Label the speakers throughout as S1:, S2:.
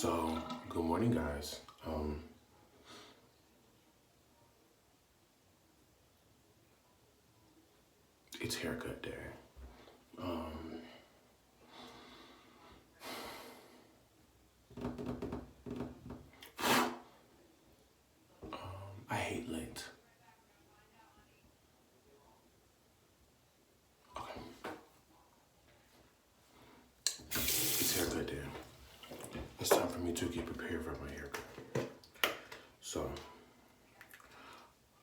S1: So, good morning, guys. It's haircut day. Um, I hate Lent. Okay, it's haircut day. It's time for me to get prepared for my haircut. So,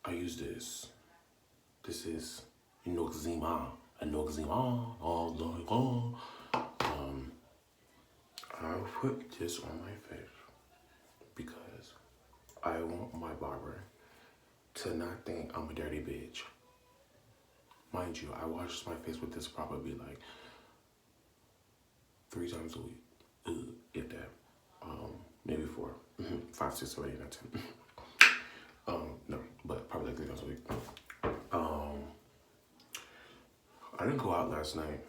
S1: I use this. This is Noxzema. All day long. I put this on my face because I want my barber to not think I'm a dirty bitch. Mind you, I wash my face with this probably like 3 times a week. If that. Maybe 4. 5, 6, 7, 8, 9, 10. No, but probably like 3 times a week. I didn't go out last night.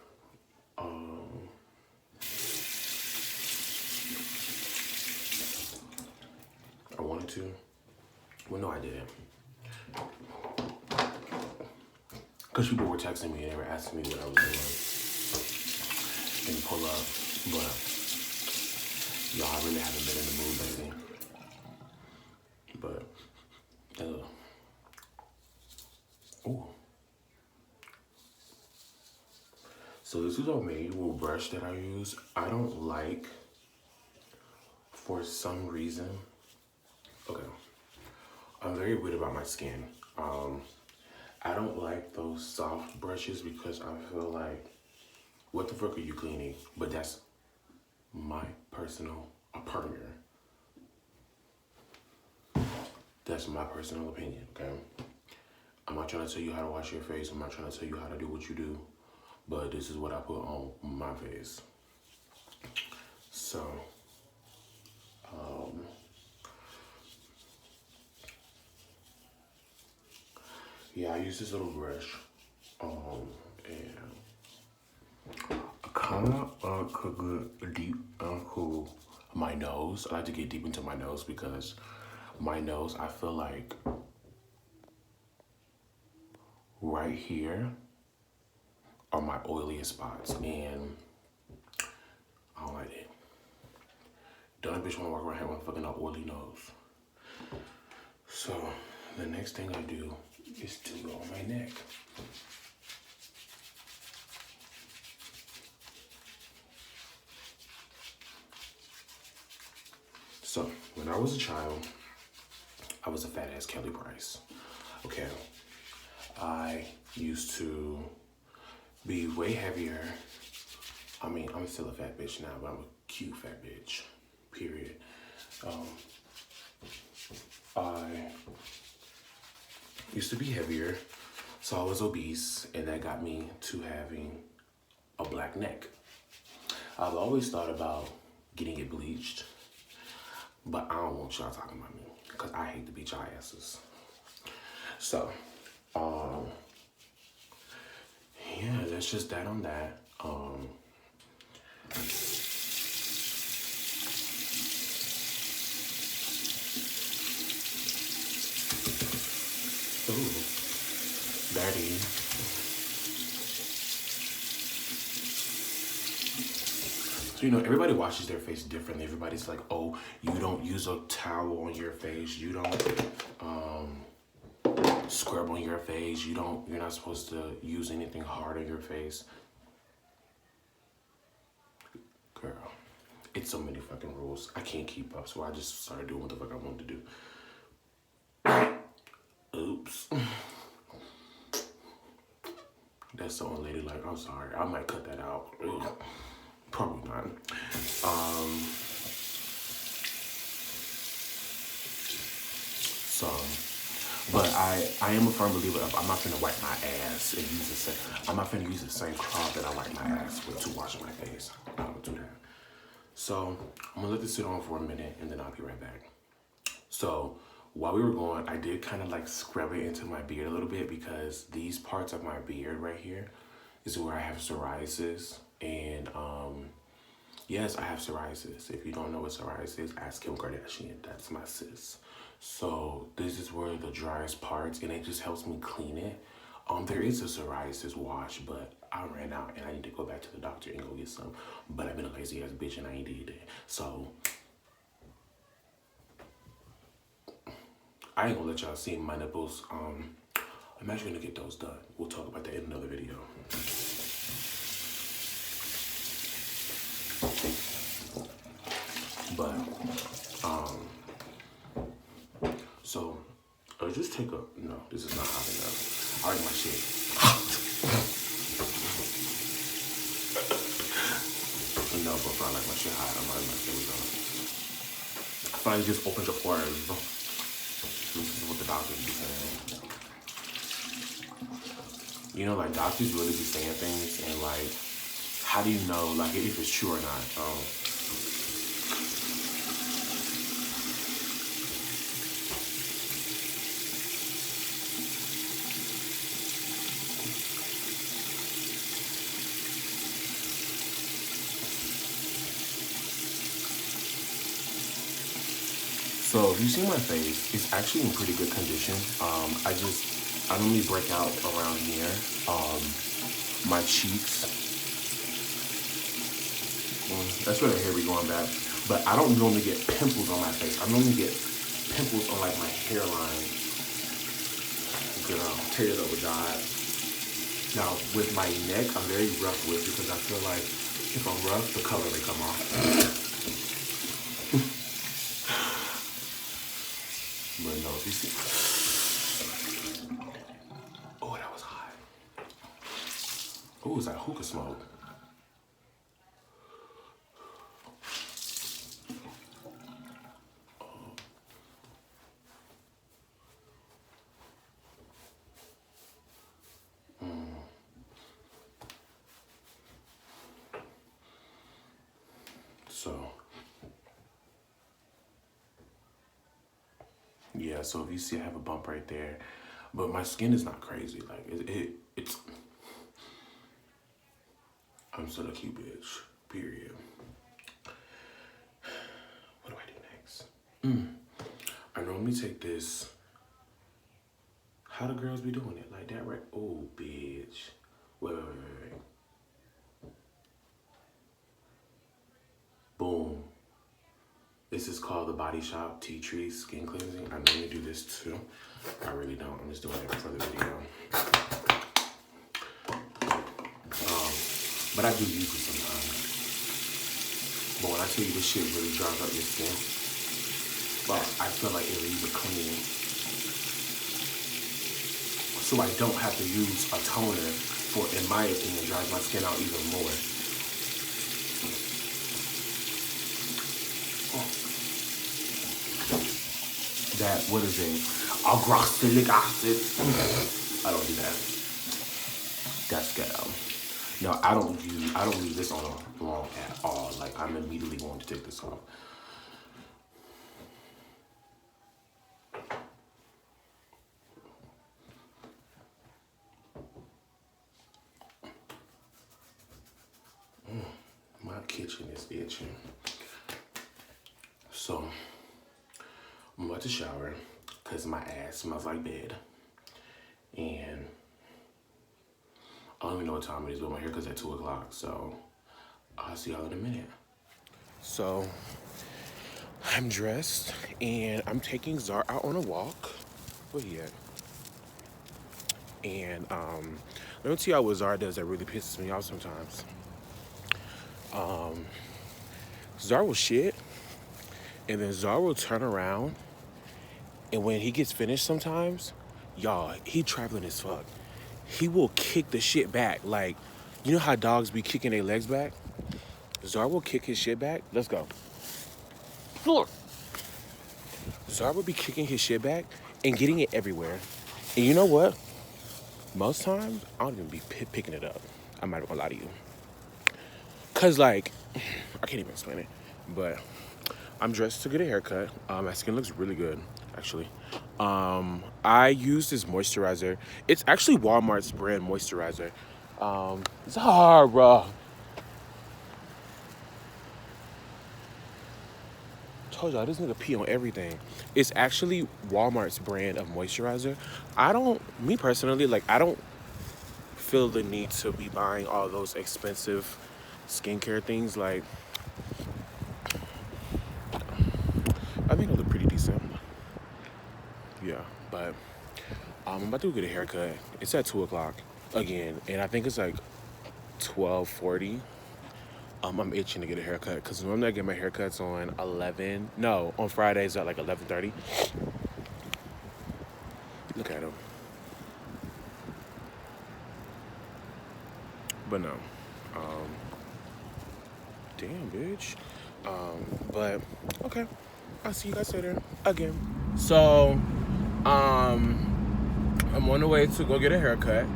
S1: I wanted to. Well, no, I didn't. Because people were texting me and they were asking me what I was doing and pull up. But, y'all, I really haven't been in the mood lately. But, ooh. So this is a manual brush that I use. I don't like, for some reason, okay, I'm very weird about my skin. I don't like those soft brushes because I feel like, what the fuck are you cleaning? But that's my personal opinion. That's my personal opinion, okay? I'm not trying to tell you how to wash your face. I'm not trying to tell you how to do what you do. But this is what I put on my face. So, yeah, I use this little brush, and I kind of could get deep into my nose. I like to get deep into my nose because my nose, I feel like right here are my oiliest spots, and I don't like it. Don't a bitch wanna walk around here with a fucking oily nose. So the next thing I do is to go on my neck. So when I was a child, I was a fat ass Kelly Price. Okay, I used to be way heavier. I mean, I'm still a fat bitch now, but I'm a cute fat bitch, period. I used to be heavier, so I was obese, and that got me to having a black neck. I've always thought about getting it bleached, but I don't want y'all talking about me, because I hate to beat y'all asses. So, yeah, that's just that on that. Ooh, dirty. So, everybody washes their face differently. Everybody's like, oh, you don't use a towel on your face. You don't scrub on your face. You're not supposed to use anything hard on your face. Girl, it's so many fucking rules. I can't keep up, so I just started doing what the fuck I wanted to do. Oops. That's so unladylike. I'm sorry. I might cut that out. Ugh. Probably not. So, but I am a firm believer of I'm not finna wipe my ass and use the same. I'm not finna use the same cloth that I wipe my ass with to wash my face. I don't do that. So I'm gonna let this sit on for a minute and then I'll be right back. So while we were going, I did kind of like scrub it into my beard a little bit because these parts of my beard right here is where I have psoriasis, and Yes, I have psoriasis. If you don't know what psoriasis is, ask Kim Kardashian. That's my sis. So this is where the driest parts, and it just helps me clean it. There is a psoriasis wash, but I ran out and I need to go back to the doctor and go get some. But I've been a lazy ass bitch and I ain't did it. So I ain't gonna let y'all see my nipples. I'm actually gonna get those done. We'll talk about that in another video. But so just take a no. This is not hot enough. I like my shit. No, but I like my shit hot. I'm already like, there we go. I finally just opened the pores. This is what the doctors be saying. You know, like doctors really be saying things, and like, how do you know, like, if it's true or not? So if you see my face, it's actually in pretty good condition. I normally break out around here. My cheeks. That's where the hair be going back. But I don't normally get pimples on my face. I normally get pimples on like my hairline. Girl, tears up with God. Now with my neck, I'm very rough with because I feel like if I'm rough, the color may come off. But no, if you see. Oh, that was hot. Oh, it's like hookah smoke. So. Yeah, so if you see I have a bump right there, but my skin is not crazy. Like it's I'm still a cute bitch. Period. What do I do next? I normally take this. How do girls be doing it? Like that, right? Oh, bitch. Wait. Boom. This is called the Body Shop Tea Tree Skin Cleansing. I normally do this too. I really don't. I'm just doing it for the video. But I do use it sometimes. But when I tell you this shit really dries up your skin, well, I feel like it leaves it clean. So I don't have to use a toner for, in my opinion, dries my skin out even more. That, what is it? Agroxylic acid. I don't do that. That's ghetto. No, I don't leave this on long at all. Like, I'm immediately going to take this off. My kitchen is itching. So, I'm about to shower because my ass smells like bed. And I don't even know what time it is, but my haircut's at 2 o'clock. So, I'll see y'all in a minute. So, I'm dressed and I'm taking Zar out on a walk. Where he at? And let me tell y'all what Zara does that really pisses me off sometimes. Zara will shit, and then Zara will turn around, and when he gets finished sometimes, y'all, he traveling as fuck. He will kick the shit back. Like, you know how dogs be kicking their legs back? Zara will kick his shit back. Let's go. Look. Zara will be kicking his shit back and getting it everywhere. And you know what? Most times, I don't even be picking it up. I'm not gonna lie to you. Cause like, I can't even explain it, but I'm dressed to get a haircut. My skin looks really good, actually. I use this moisturizer. It's actually Walmart's brand moisturizer. Zara. Told y'all, this nigga pee on everything. It's actually Walmart's brand of moisturizer. Me personally, like, I don't feel the need to be buying all those expensive skincare things. Like, I think I look pretty decent. Yeah, but I'm about to go get a haircut. It's at 2 o'clock again, and I think it's like 12:40. I'm itching to get a haircut because normally I get my haircuts on 11. No, on Fridays at like 11:30. Look at him. But no. Damn, bitch. But okay. I'll see you guys later again. So, I'm on the way to go get a haircut.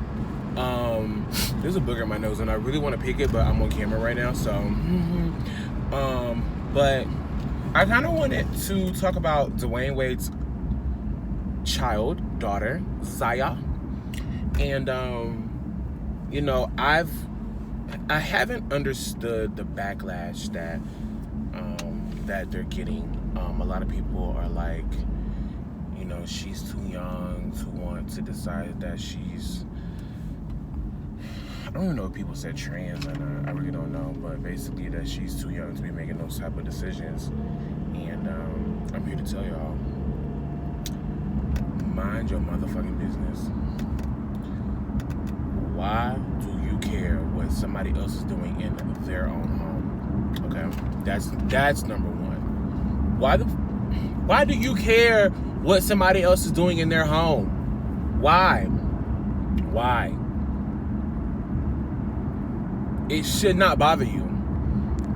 S1: There's a booger in my nose and I really want to pick it, but I'm on camera right now, so but I kind of wanted to talk about Dwayne Wade's daughter, Zaya. And you know, I haven't understood the backlash that that they're getting. A lot of people are like, you know, she's too young to want to decide that she's, I don't even know if people said trans or not. I really don't know, but basically that she's too young to be making those type of decisions. And I'm here to tell y'all, mind your motherfucking business. Why do you care what somebody else is doing in their own home? Okay, that's number one. Why do you care what somebody else is doing in their home? Why? It should not bother you.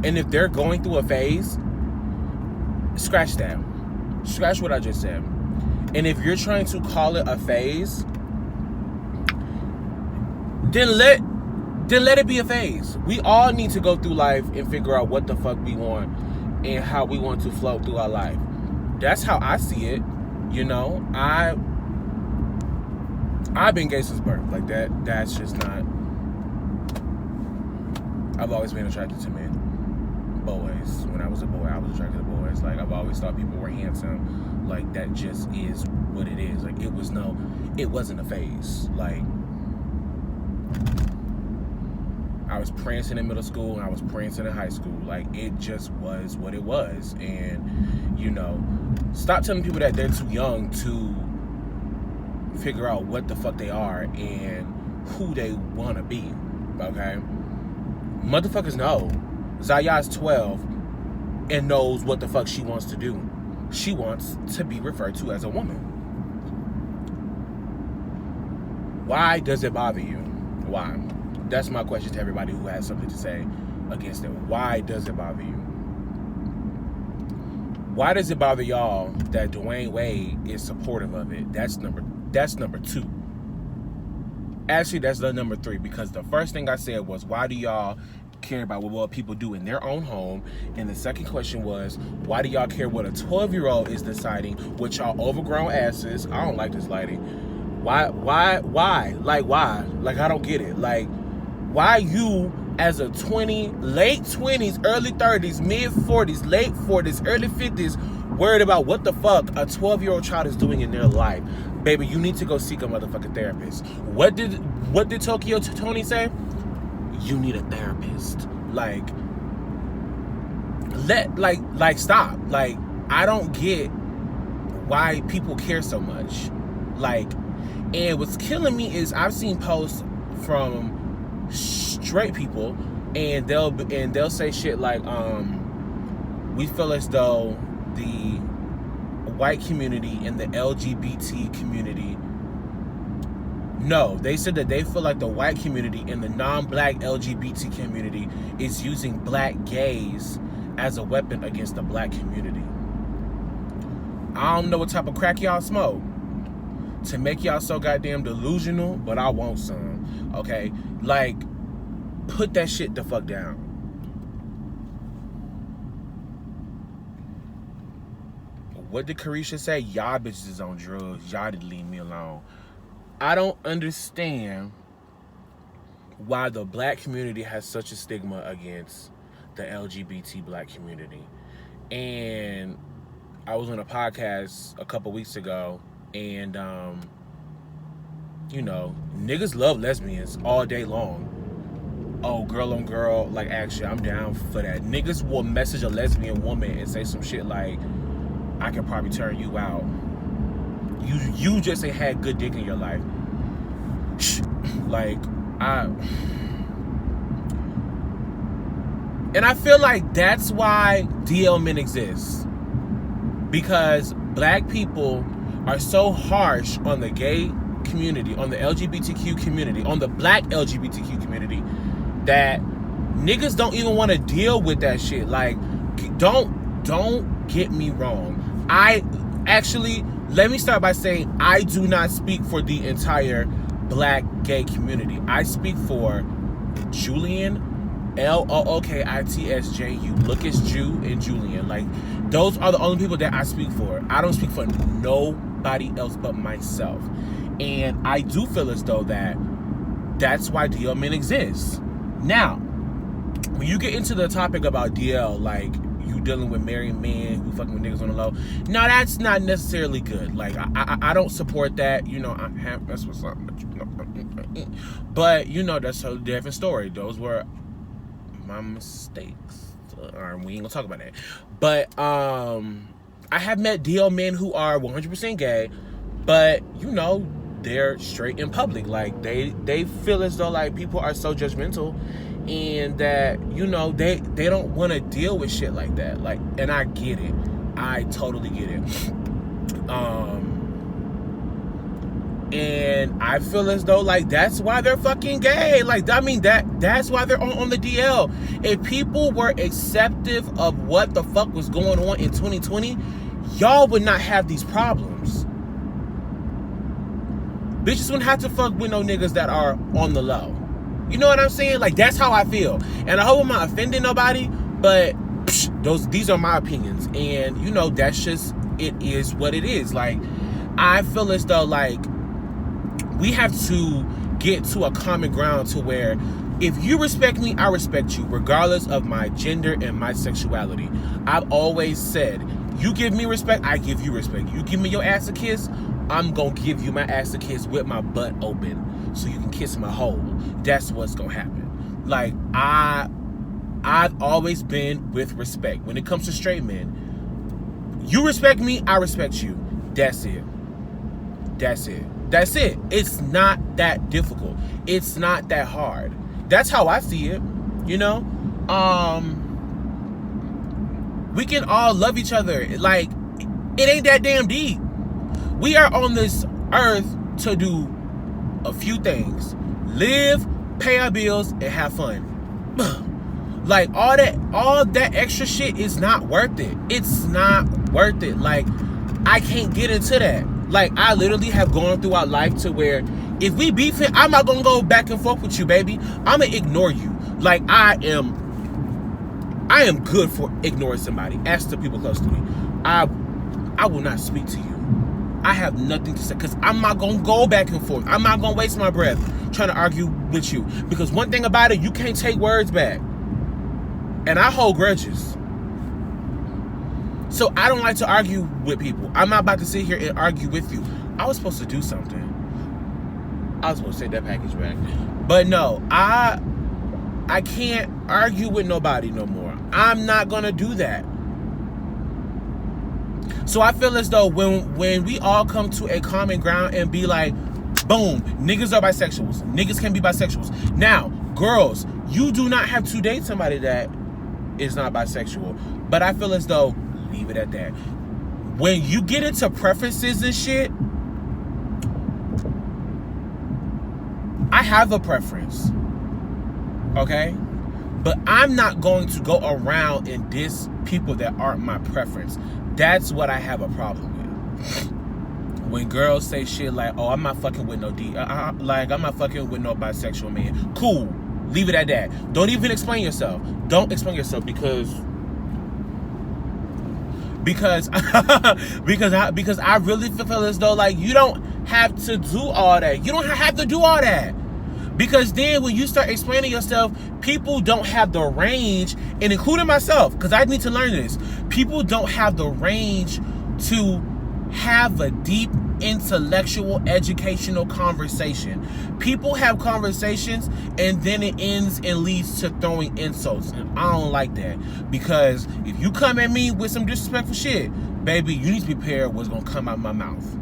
S1: And if they're going through a phase, scratch that. Scratch what I just said. And if you're trying to call it a phase, then let it be a phase. We all need to go through life and figure out what the fuck we want and how we want to flow through our life. That's how I see it. You know, I've been gay since birth. Like that's just not. I've always been attracted to men. Boys. When I was a boy, I was attracted to boys. Like, I've always thought people were handsome. Like, that just is what it is. Like, it wasn't a phase. Like, I was prancing in middle school and I was prancing in high school. Like, it just was what it was. And, you know, stop telling people that they're too young to figure out what the fuck they are and who they want to be. Okay? Motherfuckers know. Zaya's 12 and knows what the fuck she wants to do. She wants to be referred to as a woman. Why does it bother you? Why? That's my question to everybody who has something to say against it. Why does it bother you? Why does it bother y'all that Dwayne Wade is supportive of it? That's number two. Actually, that's the number three, because the first thing I said was, why do y'all care about what people do in their own home? And the second question was, why do y'all care what a 12-year-old is deciding with y'all overgrown asses? I don't like this lighting. Why? Like, why? Like, I don't get it. Like, why you as a late 20s, early 30s, mid 40s, late 40s, early 50s, worried about what the fuck a 12-year-old child is doing in their life? Baby, you need to go seek a motherfucking therapist. What did Tokyo Tony say? You need a therapist. Like, stop. Like, I don't get why people care so much. Like, and what's killing me is I've seen posts from straight people, and they'll say shit like, we feel as though the white community and the LGBT community. No, they said that they feel like the white community and the non-black LGBT community is using black gays as a weapon against the black community. I don't know what type of crack y'all smoke to make y'all so goddamn delusional, but I want some. Okay? Like, put that shit the fuck down. What did Carisha say? Y'all bitches is on drugs. Y'all didn't leave me alone. I don't understand why the black community has such a stigma against the LGBT black community. And
S2: I was on a podcast a couple weeks ago, and you know, niggas love lesbians all day long. Oh, girl on girl, like, actually, I'm down for that. Niggas will message a lesbian woman and say some shit like, I can probably turn you out. You just ain't had good dick in your life. Like, and I feel like that's why DL men exist. Because black people are so harsh on the gay community, on the LGBTQ community, on the black LGBTQ community, that niggas don't even want to deal with that shit. Like, don't get me wrong. Let me start by saying I do not speak for the entire black gay community. I speak for Julian, LOOKITSJU, Lucas, Jew, and Julian. Like, those are the only people that I speak for. I don't speak for nobody else but myself. And I do feel as though that's why DL men exist. Now, when you get into the topic about DL, like, you dealing with married men who fucking with niggas on the low, no, that's not necessarily good. Like, I don't support that. You know, that's what's up. But, you know, that's a different story. Those were my mistakes. We ain't gonna talk about that. But I have met DL men who are 100% gay, but, you know, they're straight in public. Like, they feel as though, like, people are so judgmental, and that, you know, they don't want to deal with shit like that. Like, and I get it. I totally get it. And I feel as though, like, that's why they're fucking gay. Like, I mean, that's why they're on the DL. If people were acceptive of what the fuck was going on in 2020, y'all would not have these problems. Bitches wouldn't have to fuck with no niggas that are on the low. You know what I'm saying? Like, that's how I feel. And I hope I'm not offending nobody, but these are my opinions. And, you know, that's just, it is what it is. Like, I feel as though, like, we have to get to a common ground to where if you respect me, I respect you, regardless of my gender and my sexuality. I've always said, you give me respect, I give you respect. You give me your ass a kiss, I'm gonna give you my ass a kiss with my butt open so you can kiss my hole. That's what's gonna happen. Like, I've always been with respect. When it comes to straight men, you respect me, I respect you. That's it. That's it. That's it. It's not that difficult. It's not that hard. That's how I see it. You know? We can all love each other. Like, it ain't that damn deep. We are on this earth to do a few things. Live, pay our bills, and have fun. Like, all that extra shit is not worth it. It's not worth it. Like, I can't get into that. Like, I literally have gone throughout life to where if we beefing, I'm not gonna go back and forth with you, baby. I'm gonna ignore you. Like, I am good for ignoring somebody. Ask the people close to me. I will not speak to you. I have nothing to say, because I'm not gonna go back and forth. I'm not gonna waste my breath trying to argue with you, because one thing about it, you can't take words back, and I hold grudges. So I don't like to argue with people. I'm not about to sit here and argue with you. I was supposed to do something. I was supposed to take that package back. But no, I can't argue with nobody no more. I'm not gonna do that. So I feel as though when we all come to a common ground and be like, boom, niggas are bisexuals. Niggas can be bisexuals. Now, girls, you do not have to date somebody that is not bisexual. But I feel as though, leave it at that. When you get into preferences and shit, I have a preference. Okay? But I'm not going to go around and diss people that aren't my preference. That's what I have a problem with. When girls say shit like, oh, I'm not fucking with no I'm not fucking with no bisexual man. Cool. Leave it at that. Don't even explain yourself. Don't explain yourself because I really feel as though, like, you don't have to do all that. You don't have to do all that. Because then when you start explaining yourself, people don't have the range, and including myself, because I need to learn this. People don't have the range to have a deep intellectual educational conversation. People have conversations and then it ends and leads to throwing insults, and I don't like that, because if you come at me with some disrespectful shit, baby, you need to be prepared what's gonna come out of my mouth,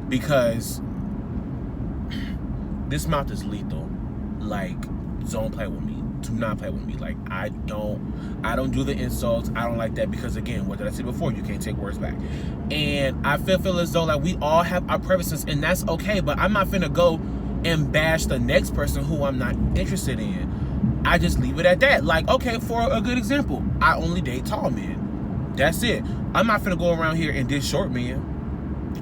S2: because this mouth is lethal. Like, don't play with me. Do not play with me. Like, I don't do the insults. I don't like that, because again, what did I say before? You can't take words back. And I feel as though like we all have our preferences, and that's okay, but I'm not finna go and bash the next person who I'm not interested in. I just leave it at that. Like, okay, for a good example, I only date tall men. That's it. I'm not finna go around here and diss short men.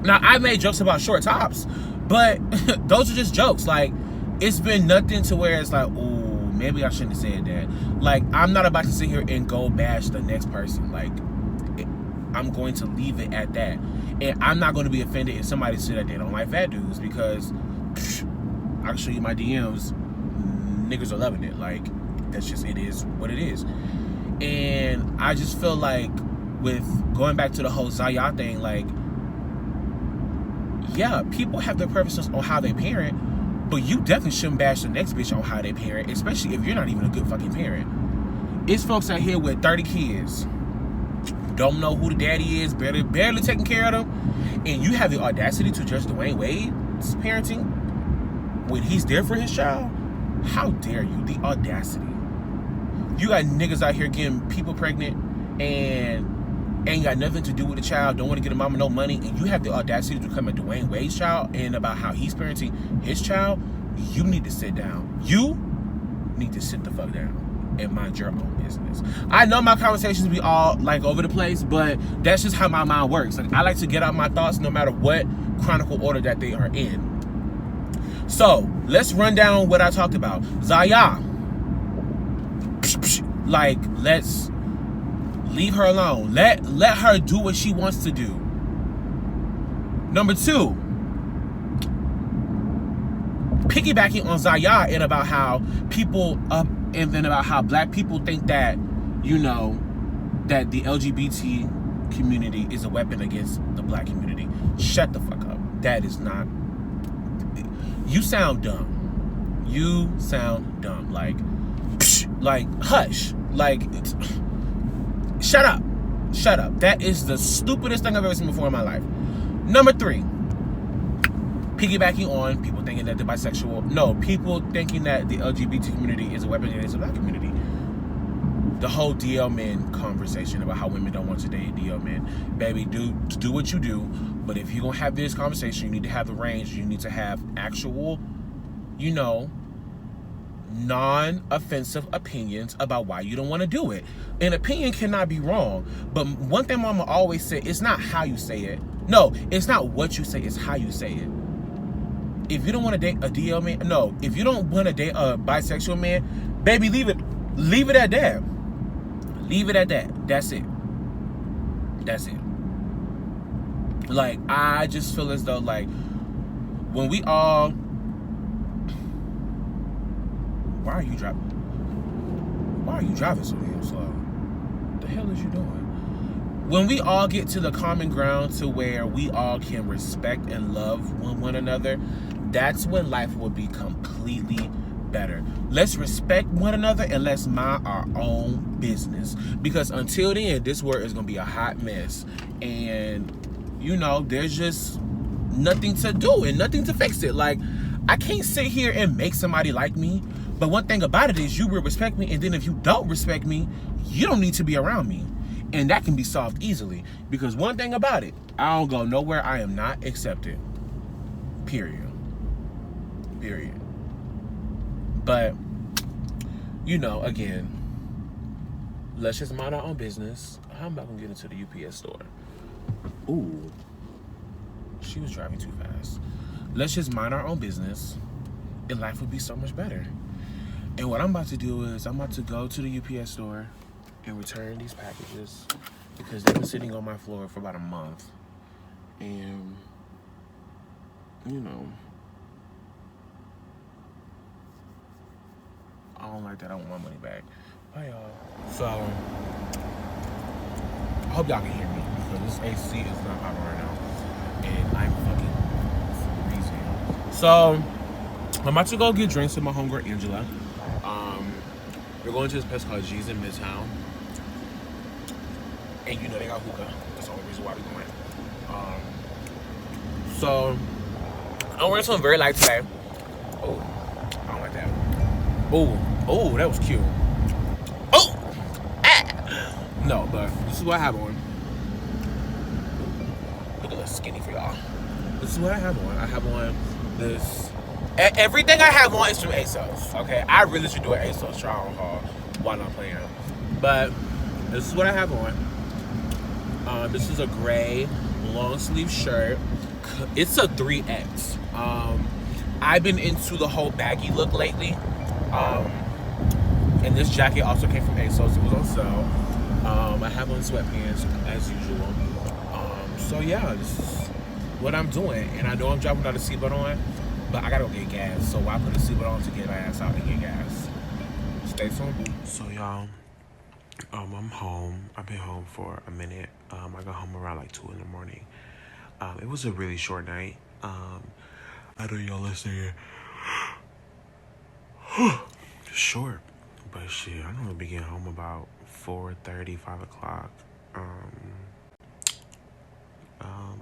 S2: Now, I made jokes about short tops, but those are just jokes. Like, it's been nothing to where it's like, ooh, maybe I shouldn't have said that. Like, I'm not about to sit here and go bash the next person. Like, I'm going to leave it at that. And I'm not going to be offended if somebody said that they don't like fat dudes, because I can show you my DMs. Niggas are loving it. Like, that's just, it is what it is. And I just feel like, with going back to the whole Zaya thing, like, yeah, people have their preferences on how they parent, but you definitely shouldn't bash the next bitch on how they parent, especially if you're not even a good fucking parent. It's folks out here with 30 kids, don't know who the daddy is, barely taking care of them, and you have the audacity to judge Dwayne Wade's parenting when he's there for his child. How dare you? The audacity. You got niggas out here getting people pregnant and ain't got nothing to do with the child, don't want to get a mama no money, and you have the audacity to come at Dwayne Wade's child and about how he's parenting his child. You need to sit down. You need to sit the fuck down and mind your own business. I know my conversations be all like over the place, but that's just how my mind works. Like, I like to get out my thoughts no matter what chronicle order that they are in. So let's run down what I talked about. Zaya, like, let's leave her alone. Let her do what she wants to do. Number 2, piggybacking on Zaya and about how people and then about how black people think that, you know, that the LGBT community is a weapon against the black community. Shut the fuck up. That is not. You sound dumb. You sound dumb. Like hush. Like, shut up. Shut up. That is the stupidest thing I've ever seen before in my life. Number 3, piggybacking on people thinking that they're bisexual. No, people thinking that the LGBT community is a weapon against the black community. The whole DL men conversation about how women don't want to date DL men. Baby, do what you do. But if you're going to have this conversation, you need to have the range. You need to have actual, you know, non-offensive opinions about why you don't want to do it. An opinion cannot be wrong, but one thing Mama always said, it's not how you say it. No, it's not what you say, it's how you say it. If you don't want to date a DL man, no, if you don't want to date a bisexual man, baby, leave it at that. Leave it at that. That's it. That's it. Like, I just feel as though, like, when we all, why are you driving so damn slow? What the hell is you doing? When we all get to the common ground to where we all can respect and love one another, that's when life will be completely better. Let's respect one another and let's mind our own business. Because until then, this world is going to be a hot mess. And, you know, there's just nothing to do and nothing to fix it. Like, I can't sit here and make somebody like me. But one thing about it is you will respect me. And then if you don't respect me, you don't need to be around me. And that can be solved easily. Because one thing about it, I don't go nowhere I am not accepted. Period. But, you know, again, let's just mind our own business. I'm about to get into the UPS store. Ooh. She was driving too fast. Let's just mind our own business, and life would be so much better. And what I'm about to do is I'm about to go to the UPS store and return these packages because they've been sitting on my floor for about a month. And, you know, I don't like that. I want my money back. Bye, y'all. So, I hope y'all can hear me because This AC is not popping right now. And I'm fucking freezing. So, I'm about to go get drinks with my homegirl Angela. We're going to this place called G's in Midtown. And you know they got hookah. That's the only reason why we're going. So, I'm wearing something very light today. Oh, I don't like that. Oh, that was cute. Oh! Ah! No, but this is what I have on. Look a little skinny for y'all. This is what I have on. I have on this. Everything I have on is from ASOS. Okay, I really should do an ASOS try on haul while I'm playing. But this is what I have on. This is a gray long sleeve shirt. It's a 3X. I've been into the whole baggy look lately. And this jacket also came from ASOS. It was on sale. I have on sweatpants as usual. So yeah, this is what I'm doing. And I know I'm driving without a seatbelt on, but I gotta go get gas. So why put a seatbelt on to get my ass out and get gas? Stay tuned. So y'all, I'm home. I've been home for a minute. I got home around like 2 in the morning. It was a really short night. I know y'all listening. Short, but shit, I normally be getting home about 4:30, 5 o'clock.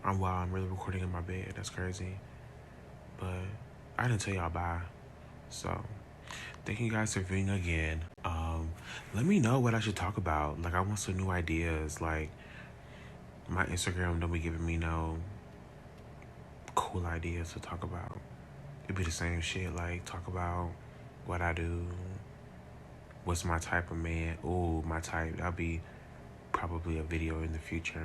S2: I'm really recording in my bed. That's crazy. But I didn't tell y'all bye. So thank you guys for viewing again. Let me know what I should talk about. Like, I want some new ideas. Like, my Instagram don't be giving me no cool ideas to talk about. It'd be the same shit. Like, talk about what I do. What's my type of man? Ooh, my type. That'll be probably a video in the future.